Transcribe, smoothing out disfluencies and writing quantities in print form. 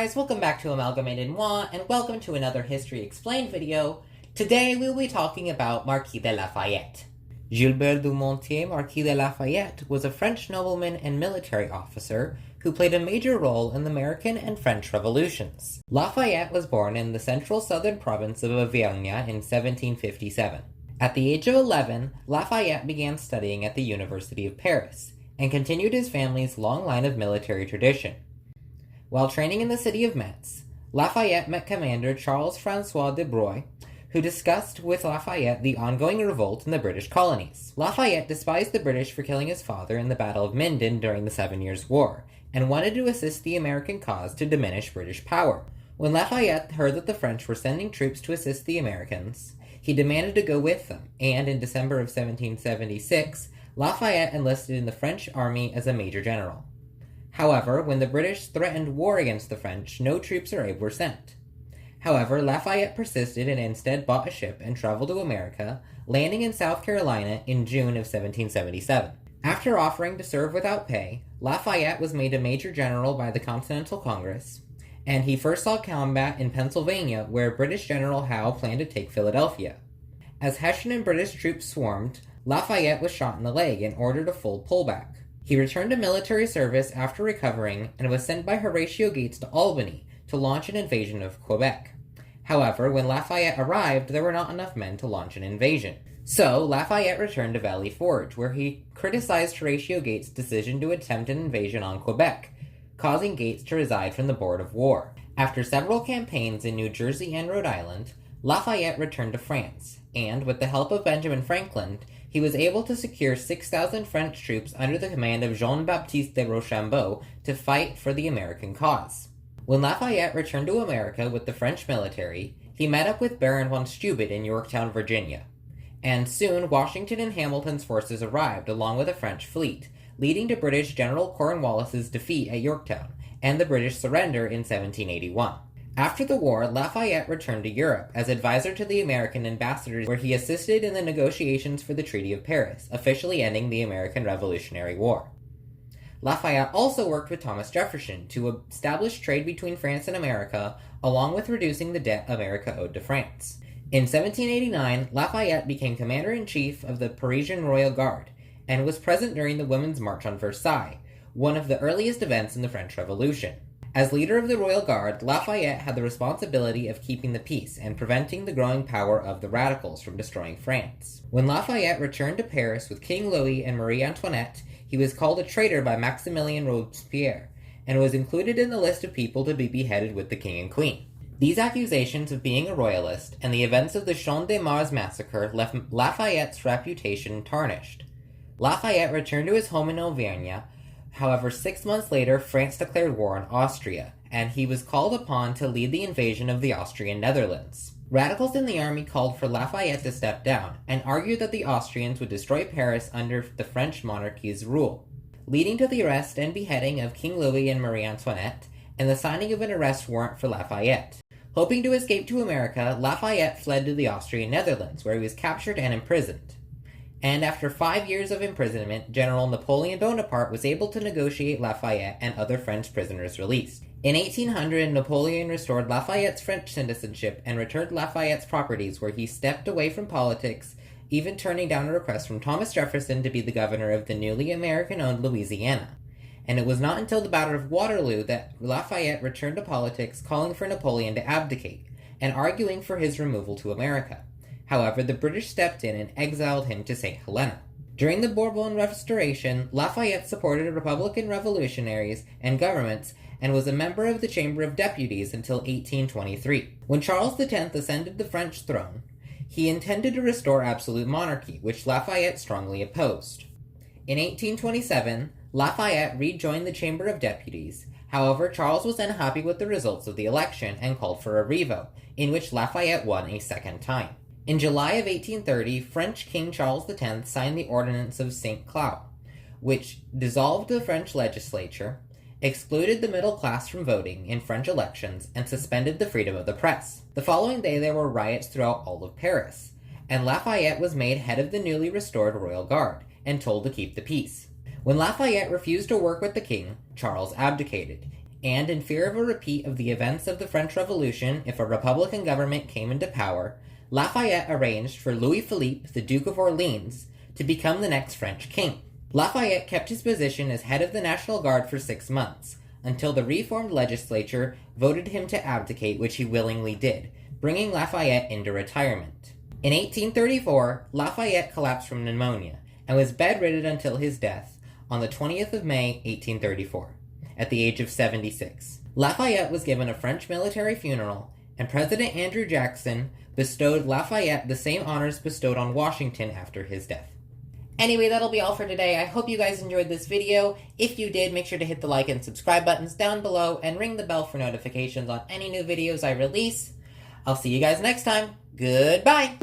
guys, welcome back to Amalgamated Moi, and welcome to another History Explained video. Today we will be talking about Marquis de Lafayette. Gilbert du Moutier Marquis de Lafayette was a French nobleman and military officer who played a major role in the American and French revolutions. Lafayette was born in the central southern province of Auvergne in 1757. At the age of 11, Lafayette began studying at the University of Paris, and continued his family's long line of military tradition. While training in the city of Metz, Lafayette met Commander Charles-François de Broglie, who discussed with Lafayette the ongoing revolt in the British colonies. Lafayette despised the British for killing his father in the Battle of Minden during the 7 Years' War, and wanted to assist the American cause to diminish British power. When Lafayette heard that the French were sending troops to assist the Americans, he demanded to go with them, and in December of 1776, Lafayette enlisted in the French army as a major general. However, when the British threatened war against the French, no troops or aid were sent. However, Lafayette persisted and instead bought a ship and traveled to America, landing in South Carolina in June of 1777. After offering to serve without pay, Lafayette was made a major general by the Continental Congress, and he first saw combat in Pennsylvania, where British General Howe planned to take Philadelphia. As Hessian and British troops swarmed, Lafayette was shot in the leg and ordered a full pullback. He returned to military service after recovering and was sent by Horatio Gates to Albany to launch an invasion of Quebec. However, when Lafayette arrived, there were not enough men to launch an invasion. So, Lafayette returned to Valley Forge, where he criticized Horatio Gates' decision to attempt an invasion on Quebec, causing Gates to reside from the Board of War. After several campaigns in New Jersey and Rhode Island, Lafayette returned to France, and, with the help of Benjamin Franklin, he was able to secure 6,000 French troops under the command of Jean-Baptiste de Rochambeau to fight for the American cause. When Lafayette returned to America with the French military, he met up with Baron von Steuben in Yorktown, Virginia. And soon, Washington and Hamilton's forces arrived along with a French fleet, leading to British General Cornwallis's defeat at Yorktown, and the British surrender in 1781. After the war, Lafayette returned to Europe as advisor to the American ambassadors, where he assisted in the negotiations for the Treaty of Paris, officially ending the American Revolutionary War. Lafayette also worked with Thomas Jefferson to establish trade between France and America, along with reducing the debt America owed to France. In 1789, Lafayette became commander-in-chief of the Parisian Royal Guard, and was present during the Women's March on Versailles, one of the earliest events in the French Revolution. As leader of the Royal Guard, Lafayette had the responsibility of keeping the peace and preventing the growing power of the radicals from destroying France. When Lafayette returned to Paris with King Louis and Marie Antoinette, he was called a traitor by Maximilien Robespierre, and was included in the list of people to be beheaded with the king and queen. These accusations of being a royalist and the events of the Champ de Mars massacre left Lafayette's reputation tarnished. Lafayette returned to his home in Auvergne. However, 6 months later, France declared war on Austria, and he was called upon to lead the invasion of the Austrian Netherlands. Radicals in the army called for Lafayette to step down, and argued that the Austrians would destroy Paris under the French monarchy's rule, leading to the arrest and beheading of King Louis and Marie Antoinette, and the signing of an arrest warrant for Lafayette. Hoping to escape to America, Lafayette fled to the Austrian Netherlands, where he was captured and imprisoned. And after 5 years of imprisonment, General Napoleon Bonaparte was able to negotiate Lafayette and other French prisoners released. In 1800, Napoleon restored Lafayette's French citizenship and returned Lafayette's properties, where he stepped away from politics, even turning down a request from Thomas Jefferson to be the governor of the newly American-owned Louisiana. And it was not until the Battle of Waterloo that Lafayette returned to politics, calling for Napoleon to abdicate, and arguing for his removal to America. However, the British stepped in and exiled him to St. Helena. During the Bourbon Restoration, Lafayette supported Republican revolutionaries and governments, and was a member of the Chamber of Deputies until 1823. When Charles X ascended the French throne, he intended to restore absolute monarchy, which Lafayette strongly opposed. In 1827, Lafayette rejoined the Chamber of Deputies. However, Charles was unhappy with the results of the election and called for a revote, in which Lafayette won a second time. In July of 1830, French King Charles X signed the Ordinance of St. Cloud, which dissolved the French legislature, excluded the middle class from voting in French elections, and suspended the freedom of the press. The following day there were riots throughout all of Paris, and Lafayette was made head of the newly restored Royal Guard, and told to keep the peace. When Lafayette refused to work with the king, Charles abdicated. And in fear of a repeat of the events of the French Revolution if a Republican government came into power, Lafayette arranged for Louis-Philippe, the Duke of Orleans, to become the next French king. Lafayette kept his position as head of the National Guard for 6 months, until the reformed legislature voted him to abdicate, which he willingly did, bringing Lafayette into retirement. In 1834, Lafayette collapsed from pneumonia, and was bedridden until his death on the 20th of May, 1834, at the age of 76. Lafayette was given a French military funeral, and President Andrew Jackson bestowed Lafayette the same honors bestowed on Washington after his death. Anyway, that'll be all for today. I hope you guys enjoyed this video. If you did, make sure to hit the like and subscribe buttons down below and ring the bell for notifications on any new videos I release. I'll see you guys next time. Goodbye!